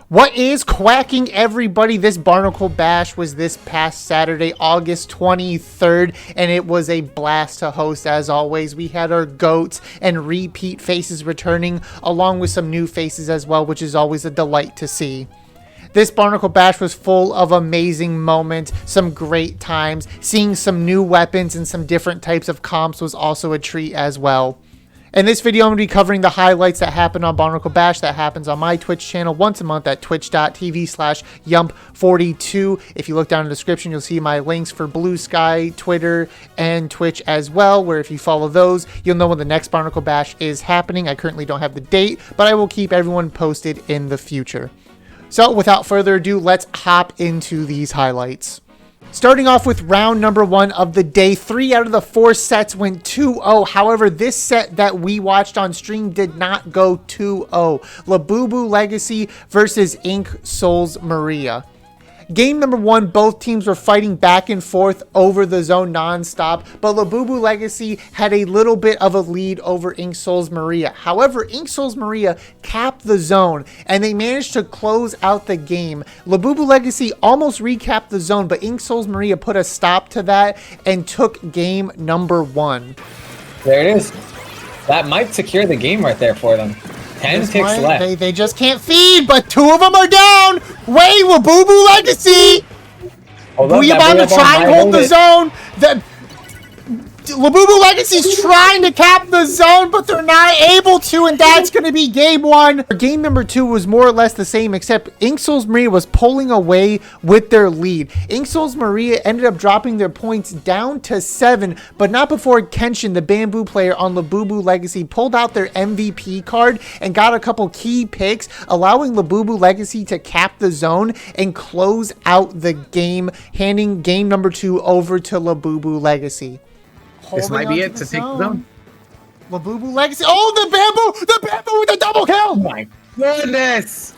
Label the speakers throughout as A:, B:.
A: What is quacking, everybody? This Barnacle Bash was this past Saturday, August 23rd, and it was a blast to host as always. We had our GOATs and repeat faces returning, along with some new faces as well, which is always a delight to see. This Barnacle Bash was full of amazing moments, some great times. Seeing some new weapons and some different types of comps was also a treat as well. In this video, I'm going to be covering the highlights that happened on Barnacle Bash that happens on my Twitch channel once a month at twitch.tv/yump42. If you look down in the description, you'll see my links for Blue Sky, Twitter, and Twitch as well, where if you follow those, you'll know when the next Barnacle Bash is happening. I currently don't have the date, but I will keep everyone posted in the future. So without further ado, let's hop into these highlights. Starting off with round number 1 of the day, 3 out of the 4 sets went 2-0. However, this set that we watched on stream did not go 2-0. Labubu Legacy versus Ink Souls Maria. Game number 1, both teams were fighting back and forth over the zone non-stop, but Labubu Legacy had a little bit of a lead over Ink Souls Maria. However, Ink Souls Maria capped the zone, and they managed to close out the game. Labubu Legacy almost recapped the zone, but Ink Souls Maria put a stop to that and took game number 1.
B: There it is. That might secure the game right there for them. 10 ticks left.
A: They just can't feed, but 2 of them are down. Wait, Labubu Legacy. We about to try and hold the zone. Labubu Legacy's trying to cap the zone, but they're not able to, and that's going to be game 1. Game number 2 was more or less the same, except Ink Souls Maria was pulling away with their lead. Ink Souls Maria ended up dropping their points down to 7, but not before Kenshin, the bamboo player on Labubu Legacy, pulled out their MVP card and got a couple key picks, allowing Labubu Legacy to cap the zone and close out the game, handing game number 2 over to Labubu Legacy.
C: This might be it to take the zone.
A: Labubu Legacy. Oh, the bamboo with the double kill.
C: Oh my goodness.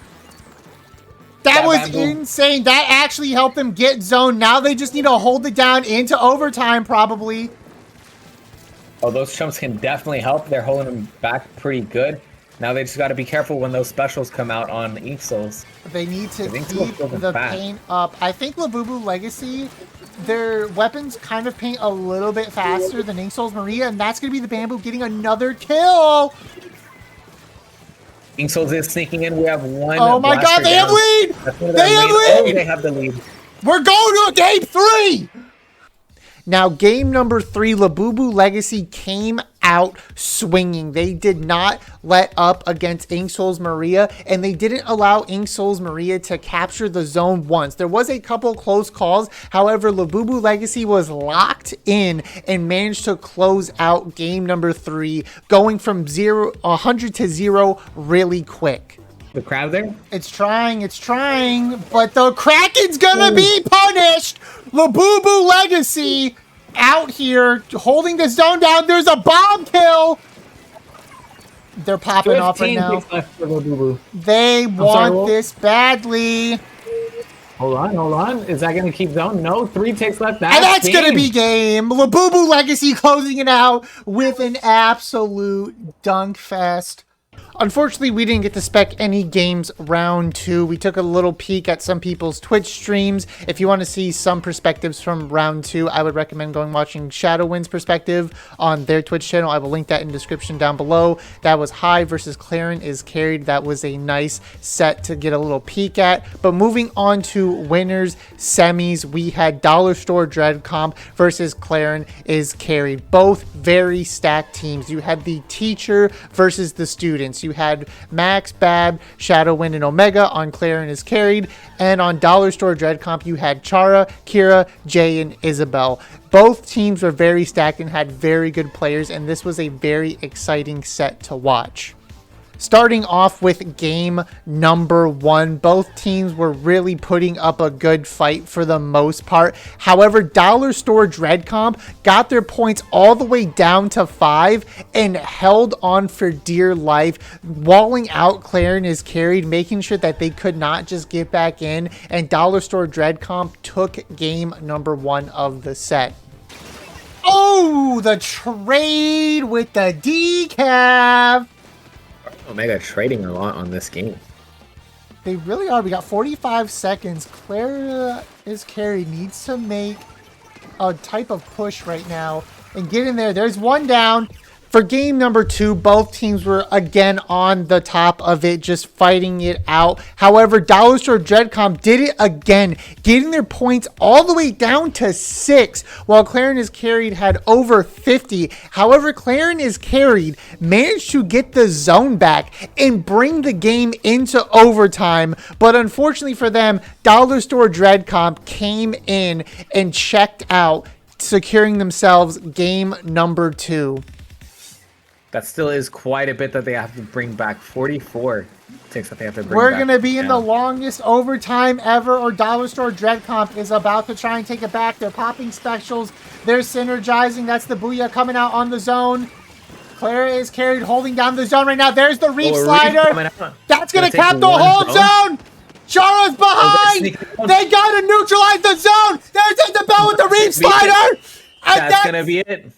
A: That was insane. That actually helped them get zone. Now they just need to hold it down into overtime, probably.
B: Oh, those chumps can definitely help. They're holding them back pretty good. Now they just got to be careful when those specials come out on Ink Souls.
A: They need to keep the paint up. I think Labubu Legacy, their weapons kind of paint a little bit faster than Ink Souls Maria, and that's going to be the bamboo getting another kill.
B: Ink Souls is sneaking in. We have one.
A: Oh my god, they have lead! They have lead!
B: Oh, they have the lead.
A: We're going to game 3! Now, game number 3, Labubu Legacy came out swinging. They did not let up against Ink Souls Maria, and they didn't allow Ink Souls Maria to capture the zone once. There was a couple close calls. However, Labubu Legacy was locked in and managed to close out game number 3, going from 100 to 0 really quick.
B: The crowd there?
A: It's trying, but the Kraken's gonna be punished! Labubu Legacy out here holding the zone down. There's a bomb kill! They're popping off right now. They want this badly.
C: Hold on. Is that gonna keep zone? No, 3 ticks left.
A: And that's gonna be game. Labubu Legacy closing it out with an absolute dunk fest. Unfortunately, we didn't get to spec any games round 2. We took a little peek at some people's Twitch streams. If you want to see some perspectives from round 2, I would recommend going watching Shadowwind's perspective on their Twitch channel. I will link that in the description down below. That was High versus Claren is carried. That was a nice set to get a little peek at. But moving on to winners, semis, we had Dollar Store Dread Comp versus Claren is carried. Both very stacked teams. You had the teacher versus the students. You had Max, Bab, Shadowwind, and Omega on Claren is carried. And on Dollar Store Dread Comp, you had Chara, Kira, Jay, and Isabel. Both teams were very stacked and had very good players, and this was a very exciting set to watch. Starting off with game number 1, both teams were really putting up a good fight for the most part. However, Dollar Store Dread Comp got their points all the way down to 5 and held on for dear life, walling out Claren is carried, making sure that they could not just get back in, and Dollar Store Dread Comp took game number 1 of the set. Oh, the trade with the decaf!
B: Omega trading a lot on this game.
A: They really are. We got 45 seconds. Clara is carried. Needs to make a type of push right now and get in there. There's one down. For game number 2, both teams were again on the top of it, just fighting it out. However, Dollar Store Dreadcom did it again, getting their points all the way down to 6, while Claren is carried had over 50. However, Claren is carried managed to get the zone back and bring the game into overtime. But unfortunately for them, Dollar Store Dreadcom came in and checked out, securing themselves game number 2.
B: That still is quite a bit that they have to bring back. 44 ticks that they have to bring
A: We're
B: back.
A: going to be in the longest overtime ever, or Dollar Store Dreadcomp is about to try and take it back. They're popping specials. They're synergizing. That's the Booyah coming out on the zone. Clara is carried, holding down the zone right now. There's the Reef Slider. That's going to cap the whole zone. Chara's behind. They got to neutralize the zone. There's the bell with the Reef Slider.
B: That's going to be it.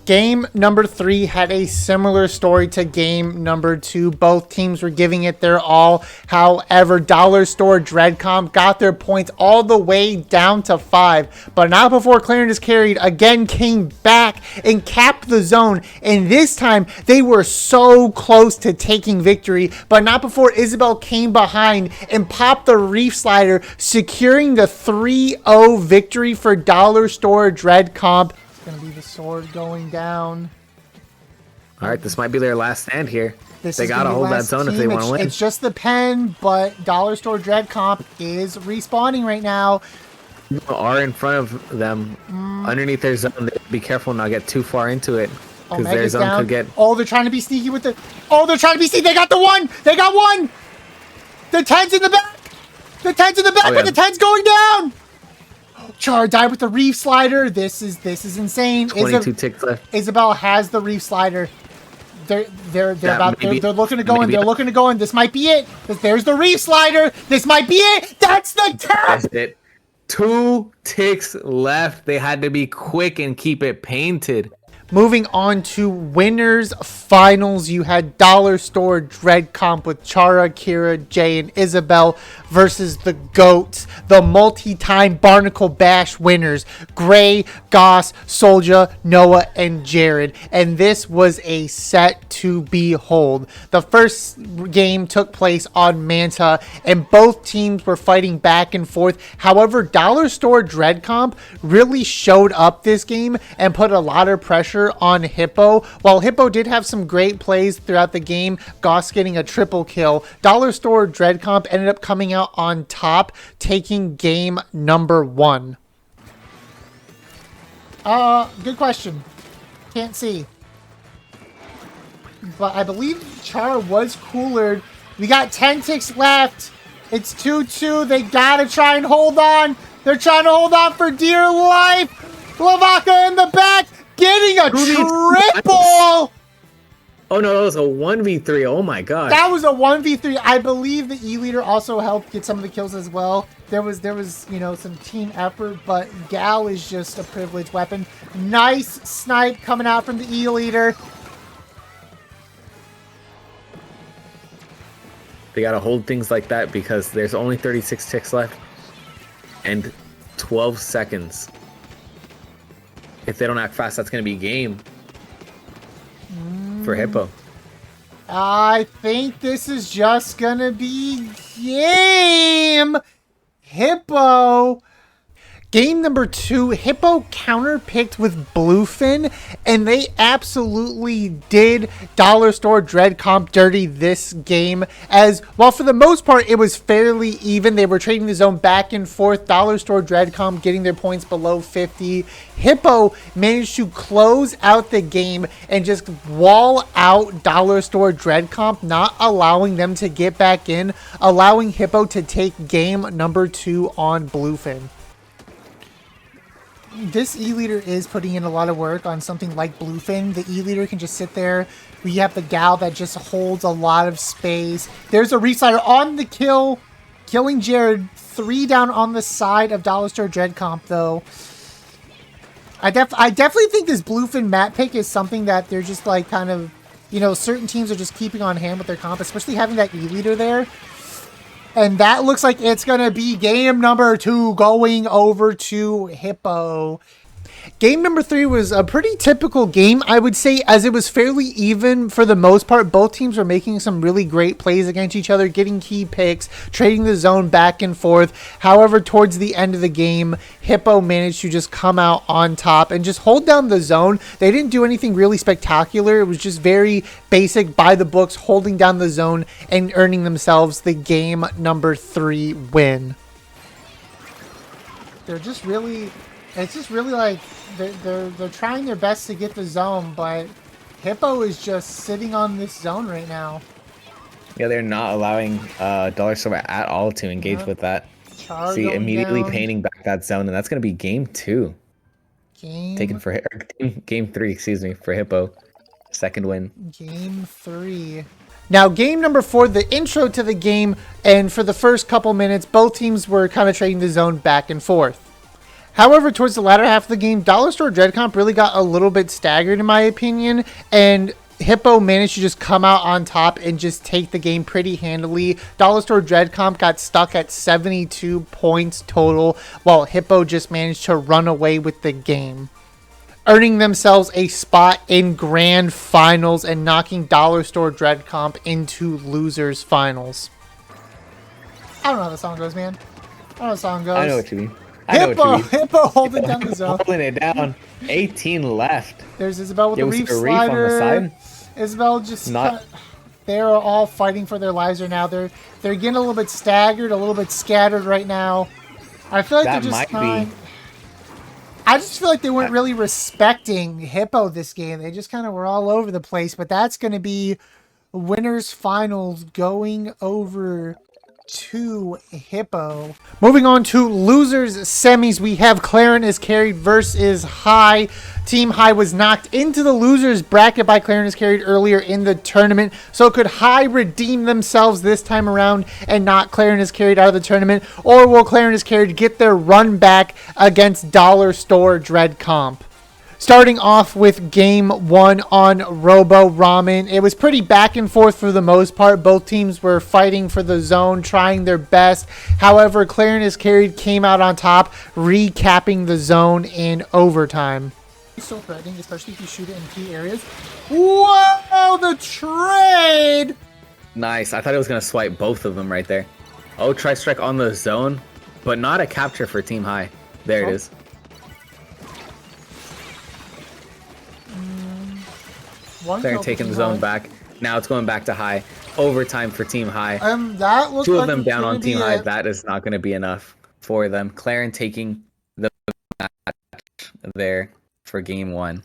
A: Game number 3 had a similar story to game number 2. Both teams were giving it their all. However, Dollar Store Dreadcom got their points all the way down to 5. But not before Clarence carried again came back and capped the zone. And this time, they were so close to taking victory. But not before Isabel came behind and popped the Reef Slider, securing the 3-0 victory for Dollar Store Dreadcom. Gonna be the sword going down.
B: All right, this might be their last stand here.
A: They
B: gotta hold that zone if they want to win.
A: It's just the pen, but Dollar Store Dreadcomp is respawning right now.
B: Are in front of them, underneath their zone. Be careful not get too far into it, because their zone
A: down.
B: could get.
A: Oh, they're trying to be sneaky with the. Oh, they're trying to be sneaky. They got the one. They got one. The 10's in the back. The 10's in the back, but the 10's going down. Char died with the Reef Slider. This is insane.
B: 22 ticks left.
A: Isabel has the Reef Slider. They're looking to go in. They're looking to go in. This might be it. There's the Reef Slider. This might be it. That's the cap.
B: That's it. 2 ticks left. They had to be quick and keep it painted.
A: Moving on to winners finals, you had Dollar Store Dreadcomp with Chara, Kira, Jay, and Isabel versus the GOATs, the multi-time Barnacle Bash winners, Gray, Goss, Soldier, Noah, and Jared. And this was a set to behold. The first game took place on Manta, and both teams were fighting back and forth. However, Dollar Store Dreadcomp really showed up this game and put a lot of pressure on Hippo. While Hippo did have some great plays throughout the game, Goss getting a triple kill, Dollar Store Dreadcomp ended up coming out on top, taking game number 1. Good question. Can't see. But I believe Chara was coolered. We got 10 ticks left. It's 2-2. They gotta try and hold on. They're trying to hold on for dear life. Lavaka in the back. Getting a triple!
B: Oh no, that was a 1v3. Oh my god.
A: That was a 1v3. I believe the E-Leader also helped get some of the kills as well. There was, some team effort, but Gal is just a privileged weapon. Nice snipe coming out from the E-Leader.
B: They gotta hold things like that because there's only 36 ticks left and 12 seconds. If they don't act fast, that's going to be game for Hippo.
A: I think this is just going to be game. Hippo. Game number 2, Hippo counterpicked with Bluefin, and they absolutely did Dollar Store Dreadcomp dirty this game. As well, for the most part, it was fairly even. They were trading the zone back and forth. Dollar Store Dreadcomp getting their points below 50. Hippo managed to close out the game and just wall out Dollar Store Dreadcomp, not allowing them to get back in, allowing Hippo to take game number 2 on Bluefin. This E-Leader is putting in a lot of work on something like Bluefin. The E-Leader can just sit there. We have the Gal that just holds a lot of space. There's a Reef Slider on the kill, killing Jared. 3 down on the side of Dollar Store Dreadcomp, though. I definitely think this Bluefin map pick is something that they're just like kind of, certain teams are just keeping on hand with their comp, especially having that E-Leader there. And that looks like it's going to be game number 2 going over to Hippo. Game number 3 was a pretty typical game, I would say, as it was fairly even for the most part. Both teams were making some really great plays against each other, getting key picks, trading the zone back and forth. However, towards the end of the game, Hippo managed to just come out on top and just hold down the zone. They didn't do anything really spectacular. It was just very basic, by the books, holding down the zone and earning themselves the game number 3 win. They're just really... It's just really like they're trying their best to get the zone, but Hippo is just sitting on this zone right now.
B: Yeah, they're not allowing Dollar Store at all to engage with that.
A: Char
B: See,
A: going
B: immediately
A: down.
B: painting back that zone, and that's going to be game 2. Taken for game 3, excuse me, for Hippo. Second win.
A: Game 3. Now, game number 4, the intro to the game, and for the first couple minutes, both teams were kind of trading the zone back and forth. However, towards the latter half of the game, Dollar Store Dread Comp really got a little bit staggered, in my opinion, and Hippo managed to just come out on top and just take the game pretty handily. Dollar Store Dread Comp got stuck at 72 points total, while Hippo just managed to run away with the game, earning themselves a spot in Grand Finals and knocking Dollar Store Dread Comp into Losers Finals. I don't know how the song goes, man. I don't know how the song goes.
B: I know what you mean. I know what you mean.
A: Hippo holding down the zone.
B: Holding it down. 18 left.
A: There's Isabel with the
B: was
A: reef
B: there a reef on the
A: slider.
B: side?
A: Isabel just
B: Not-
A: they're all fighting for their lives right now. They're getting a little bit staggered, a little bit scattered right now. I feel like
B: That
A: they're just
B: might be.
A: I just feel like they weren't really respecting Hippo this game. They just kind of were all over the place. But that's going to be winners finals going over to Hippo. Moving on to losers semis, we have Claren is carried versus High. Team High was knocked into the losers bracket by Claren is carried earlier in the tournament. So could High redeem themselves this time around and knock Claren is carried out of the tournament? Or will Claren is carried get their run back against Dollar Store Dread Comp? Starting off with game 1 on Robo Ramen. It was pretty back and forth for the most part. Both teams were fighting for the zone, trying their best. However, Claren is carried came out on top, recapping the zone in overtime. So threatening, especially if you shoot it in key areas. Whoa, the trade!
B: Nice. I thought it was going to swipe both of them right there. Oh, try strike on the zone, but not a capture for Team High. There it is. They're taking the zone back. Now it's going back to High. Overtime for Team High.
A: That looks
B: 2
A: like
B: of them
A: it's
B: down
A: gonna
B: on Team
A: be
B: High.
A: it.
B: That is not going to be enough for them. Claren taking the match there for game 1.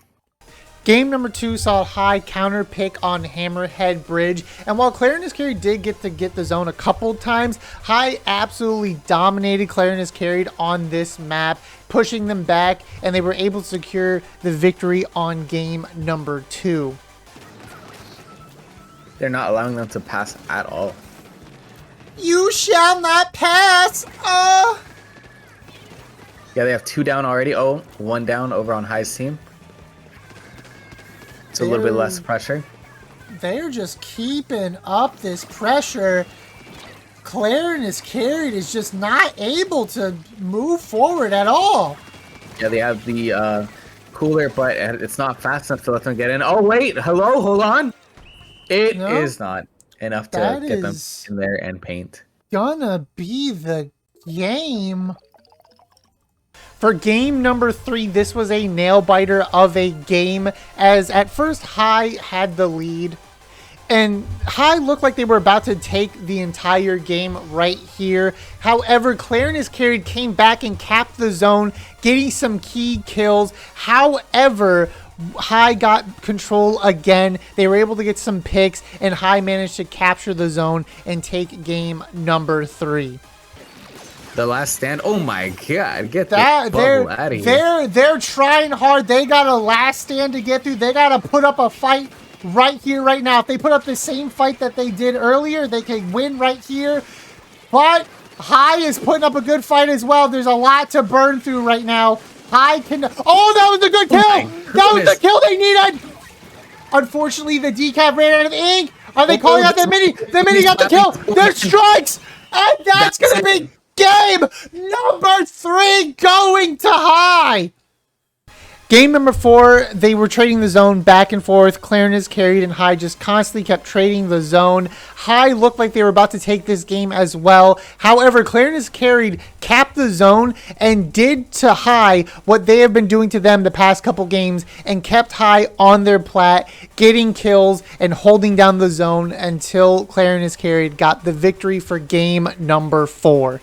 A: Game number 2 saw High counter pick on Hammerhead Bridge, and while Claren is carried did get the zone a couple times, High absolutely dominated Claren is carried on this map, pushing them back, and they were able to secure the victory on game number 2.
B: They're not allowing them to pass at all.
A: You shall not pass!
B: Yeah, they have 2 down already. Oh, 1 down over on High's team. It's a little bit less pressure.
A: They're just keeping up this pressure. Claren is carried is just not able to move forward at all.
B: Yeah, they have the cooler, but it's not fast enough to let them get in. Oh, wait. Hello? Hold on. It is not enough to
A: That
B: get them
A: is
B: in there and paint.
A: Gonna be the game. For game number 3, this was a nail-biter of a game, as at first High had the lead, and High looked like they were about to take the entire game right here. However, Claren is carried came back and capped the zone, getting some key kills. However, High got control again. They were able to get some picks, and High managed to capture the zone and take game number 3.
B: The last stand. Oh my god! Get
A: That
B: the bubble out of here.
A: they're trying hard. They got a last stand to get through. They got to put up a fight right here, right now. If they put up the same fight that they did earlier, they can win right here. But High is putting up a good fight as well. There's a lot to burn through right now. High can. Oh, that was a good kill. That was the kill they needed. Unfortunately, the decaf ran out of ink. Are they calling out the mini? The mini got the kill. There's strikes. And that's going to be game number 3 going to High. Game number 4, they were trading the zone back and forth. Clarin is carried and High just constantly kept trading the zone. High looked like they were about to take this game as well. However, Clarin is carried, capped the zone, and did to High what they have been doing to them the past couple games and kept High on their plat, getting kills and holding down the zone until Clarin is carried got the victory for game number 4.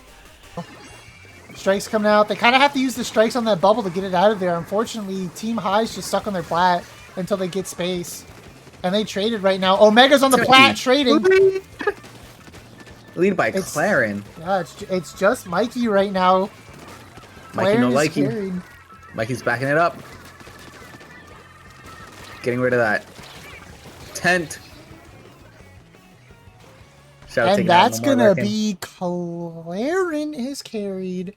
A: Strikes coming out. They kind of have to use the strikes on that bubble to get it out of there. Unfortunately, Team High's just stuck on their plat until they get space. And they traded right now. Omega's on the plat trading.
B: Lead by Clarin.
A: Yeah, it's just Mikey right now.
B: Mikey no likey. Mikey's backing it up. Getting rid of that tent.
A: And that's going to be Clarin is carried.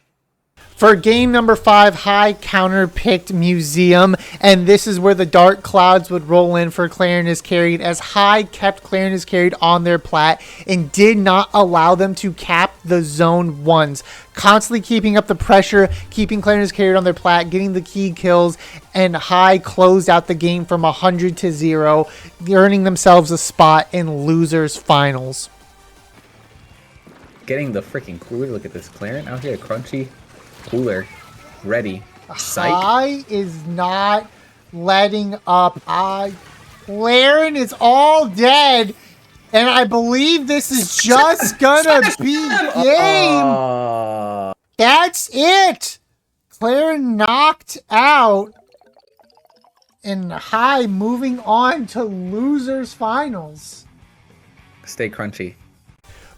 A: For game number 5, High counter-picked Museum, and this is where the dark clouds would roll in for Clarin is carried, as High kept Clarin is carried on their plat and did not allow them to cap the zone once. Constantly keeping up the pressure, keeping Clarin is carried on their plat, getting the key kills, and High closed out the game from 100 to 0, earning themselves a spot in losers finals.
B: Getting the freaking cooler. Look at this Clarin out here, crunchy. Cooler, ready. Psych.
A: High is not letting up. Clarin is all dead, and I believe this is just gonna be game. That's it. Clarin knocked out, and High moving on to losers finals.
B: Stay crunchy.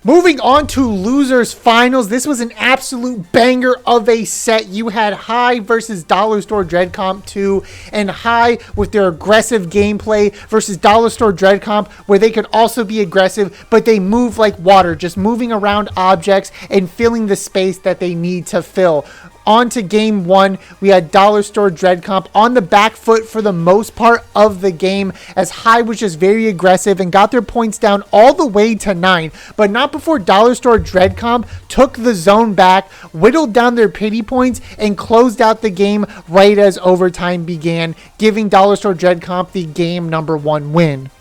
A: Moving on to losers finals, this was an absolute banger of a set. You had High versus Dollar Store Dread Comp 2, and High with their aggressive gameplay versus Dollar Store Dread Comp, where they could also be aggressive, but they move like water, just moving around objects and filling the space that they need to fill. On to game 1, we had Dollar Store Dread Comp on the back foot for the most part of the game, as High was just very aggressive and got their points down all the way to 9, but not before Dollar Store Dread Comp took the zone back, whittled down their pity points, and closed out the game right as overtime began, giving Dollar Store Dread Comp the game number 1 win.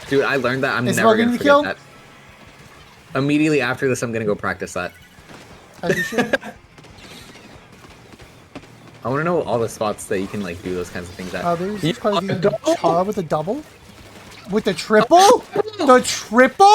B: Dude, I learned that. I'm never going to forget that. Immediately after this, I'm going to go practice that.
A: Are you sure?
B: I want to know all the spots that you can like do those kinds of things at.
A: There's probably Char with a double? With the triple? The triple?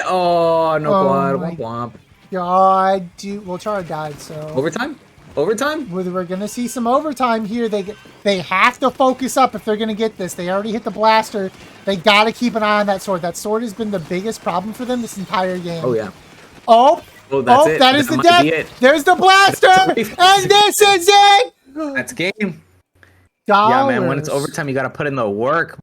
B: Oh, no quad. Womp.
A: God, dude. Well, Char died, so...
B: Overtime? Overtime?
A: We're going to see some overtime here. They have to focus up if they're going to get this. They already hit the blaster. They got to keep an eye on that sword. That sword has been the biggest problem for them this entire game.
B: Oh, yeah.
A: Oh,
B: that's it.
A: That is the death. There's the blaster. And this is it.
B: That's game.
A: Dollars.
B: Yeah, man. When it's overtime, you got to put in the work.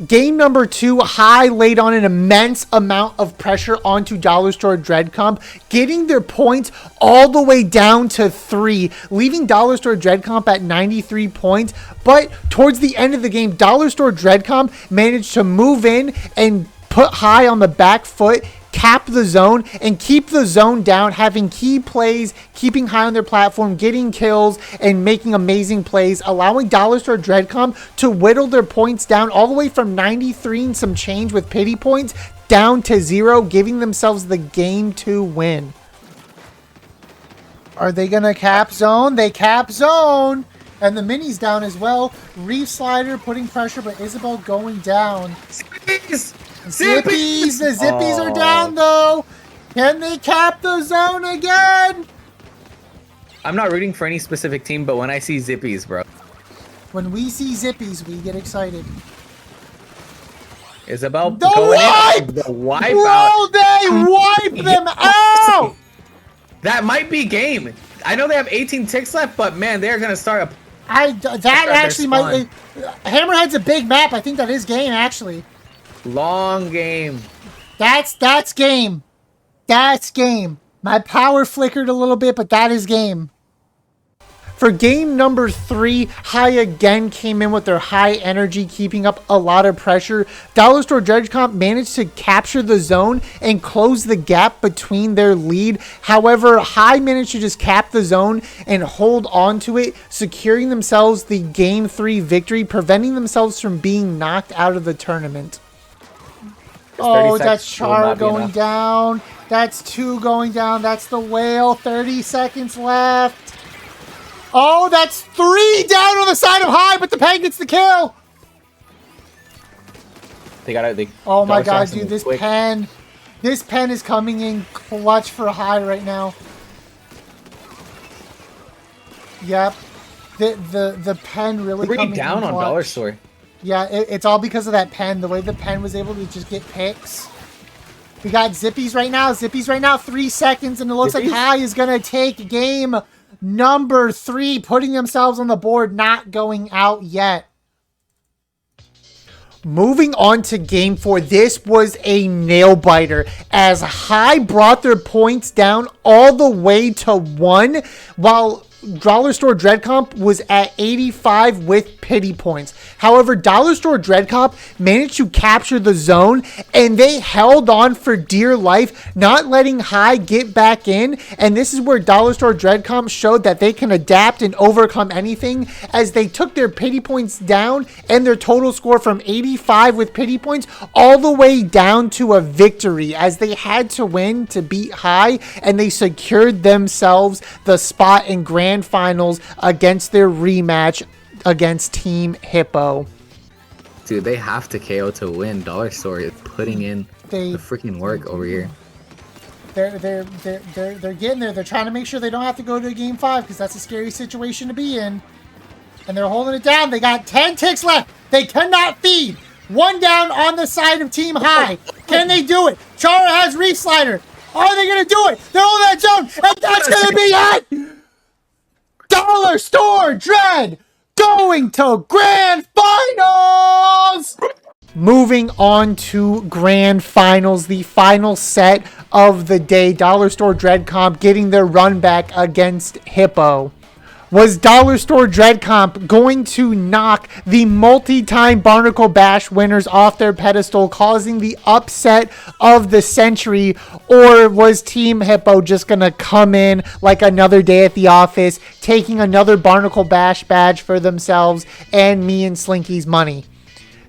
A: Game number 2, High laid on an immense amount of pressure onto Dollar Store Dread Comp, getting their points all the way down to 3, leaving Dollar Store Dread Comp at 93 points. But towards the end of the game, Dollar Store Dread Comp managed to move in and put High on the back foot, cap the zone, and keep the zone down, having key plays, keeping High on their platform, getting kills, and making amazing plays, allowing Dollar Store Dread Comp to whittle their points down all the way from 93 and some change with pity points down to 0, giving themselves the game 2 win. Are they going to cap zone? They cap zone! And the mini's down as well. Reef Slider putting pressure, but Isabel going down. Zippies! The Zippies are down, though! Can they cap the zone again?
B: I'm not rooting for any specific team, but when I see Zippies, bro.
A: When we see Zippies, we get excited.
B: Isabel
A: The
B: going
A: wipe!
B: in. The wipe
A: Bro,
B: out.
A: they wipe them out!
B: That might be game. I know they have 18 ticks left, but man, they're going to start up.
A: That actually might... Hammerhead's a big map. I think that is game, actually.
B: Long game.
A: That's game. That's game. My power flickered a little bit, but that is game. For game number 3, High again came in with their high energy, keeping up a lot of pressure. Dollar Store Dredge Comp managed to capture the zone and close the gap between their lead. However, High managed to just cap the zone and hold on to it, securing themselves the game 3 victory, preventing themselves from being knocked out of the tournament. Oh, that's Char going down. That's 2 going down. That's the whale. 30 seconds left. Oh, that's 3 down on the side of High, but the pen gets the kill.
C: Oh
A: my God, dude, this pen is coming in clutch for High right now. Yep, the pen really coming
B: down on Dollar Store.
A: Yeah, it's all because of that pen. The way the pen was able to just get picks. We got Zippies right now. 3 seconds, and it looks like High is gonna take game number 3, putting themselves on the board, not going out yet. Moving on to game 4, this was a nail biter as High brought their points down all the way to 1, while Dollar Store Dredge Comp was at 85 with pity points. However, Dollar Store Dredge Comp managed to capture the zone, and they held on for dear life, not letting High get back in. And this is where Dollar Store Dredge Comp showed that they can adapt and overcome anything, as they took their pity points down and their total score from 85 with pity points all the way down to a victory, as they had to win to beat High, and they secured themselves the spot in Grand Finals against their rematch against Team Hippo.
B: Dude, they have to KO to win. Dollar Store is putting in the freaking work over here.
A: They're getting there. They're trying to make sure they don't have to go to game 5, because that's a scary situation to be in. And they're holding it down. They got 10 ticks left. They cannot feed. 1 down on the side of Team High. Can they do it? Chara has Reef Slider. Are they going to do it? They're on that zone, and that's going to be it. Dollar Store Dredge going to Grand Finals! Moving on to Grand Finals, the final set of the day. Dollar Store Dredge Comp getting their run back against Hippo. Was Dollar Store Dredge Comp going to knock the multi-time Barnacle Bash winners off their pedestal, causing the upset of the century? Or was Team Hippo just going to come in like another day at the office, taking another Barnacle Bash badge for themselves and me and Slinky's money?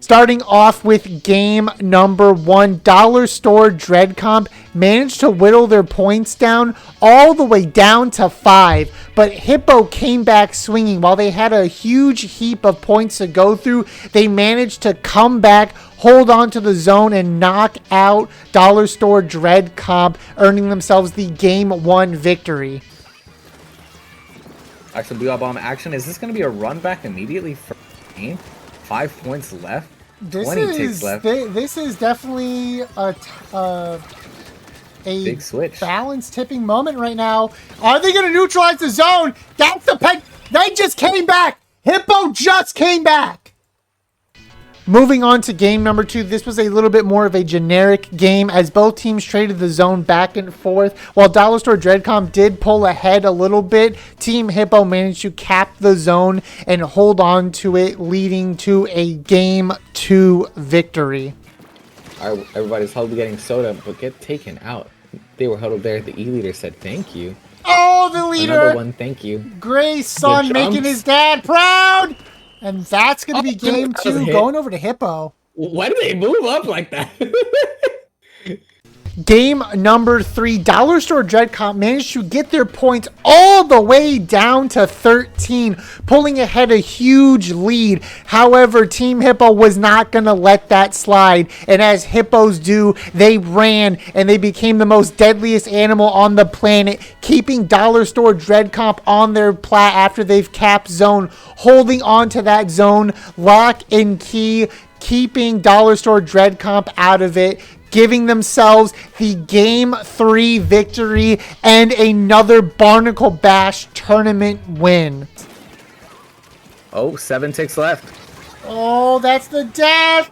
A: Starting off with game number 1, Dollar Store Dredge Comp managed to whittle their points down all the way down to 5. But Hippo came back swinging. While they had a huge heap of points to go through, they managed to come back, hold on to the zone, and knock out Dollar Store Dredge Comp, earning themselves the game 1 victory.
B: Actually, Blue Bomb action. Is this going to be a run back immediately for the game? 5 points left. 20 ticks left.
A: This is definitely a
B: big switch.
A: Balance tipping moment right now. Are they going to neutralize the zone? That's the pen. They just came back. Hippo just came back. Moving on to game number 2, this was a little bit more of a generic game as both teams traded the zone back and forth. While Dollar Store Dredge Comp did pull ahead a little bit, Team Hippo managed to cap the zone and hold on to it, leading to a game 2 victory.
B: All right, everybody's huddled getting soda, but get taken out. They were huddled there. The E-leader said thank you.
A: Oh, the leader!
B: Another one, thank you.
A: Gray's son making his dad proud! And that's going to be game 2, going over to Hippo.
B: Why do they move up like that?
A: Game number 3, Dollar Store Dredge Comp managed to get their points all the way down to 13, pulling ahead a huge lead. However, Team Hippo was not going to let that slide. And as Hippos do, they ran and they became the most deadliest animal on the planet, keeping Dollar Store Dredge Comp on their plat after they've capped zone, holding on to that zone, lock and key, keeping Dollar Store Dredge Comp out of it, giving themselves the game 3 victory and another Barnacle Bash tournament win.
B: Oh, 7 ticks left.
A: Oh, that's the death.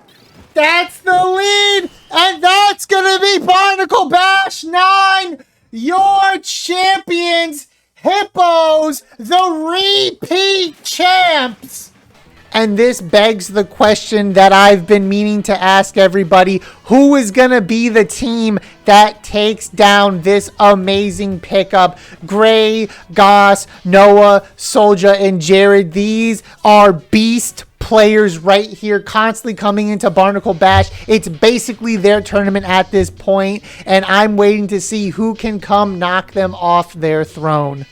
A: That's the lead. And that's going to be Barnacle Bash 9. Your champions, Hippos, the repeat champs. And this begs the question that I've been meaning to ask everybody. Who is going to be the team that takes down this amazing pickup? Gray, Goss, Noah, Soldier, and Jared. These are beast players right here, constantly coming into Barnacle Bash. It's basically their tournament at this point, and I'm waiting to see who can come knock them off their throne.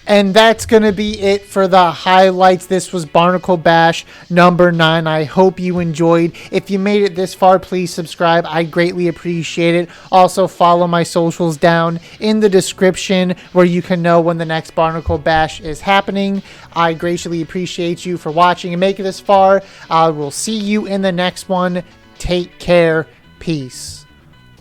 A: And that's going to be it for the highlights. This was Barnacle Bash number 9. I hope you enjoyed. If you made it this far, please subscribe. I greatly appreciate it. Also, follow my socials down in the description where you can know when the next Barnacle Bash is happening. I greatly appreciate you for watching and making it this far. I will see you in the next one. Take care. Peace.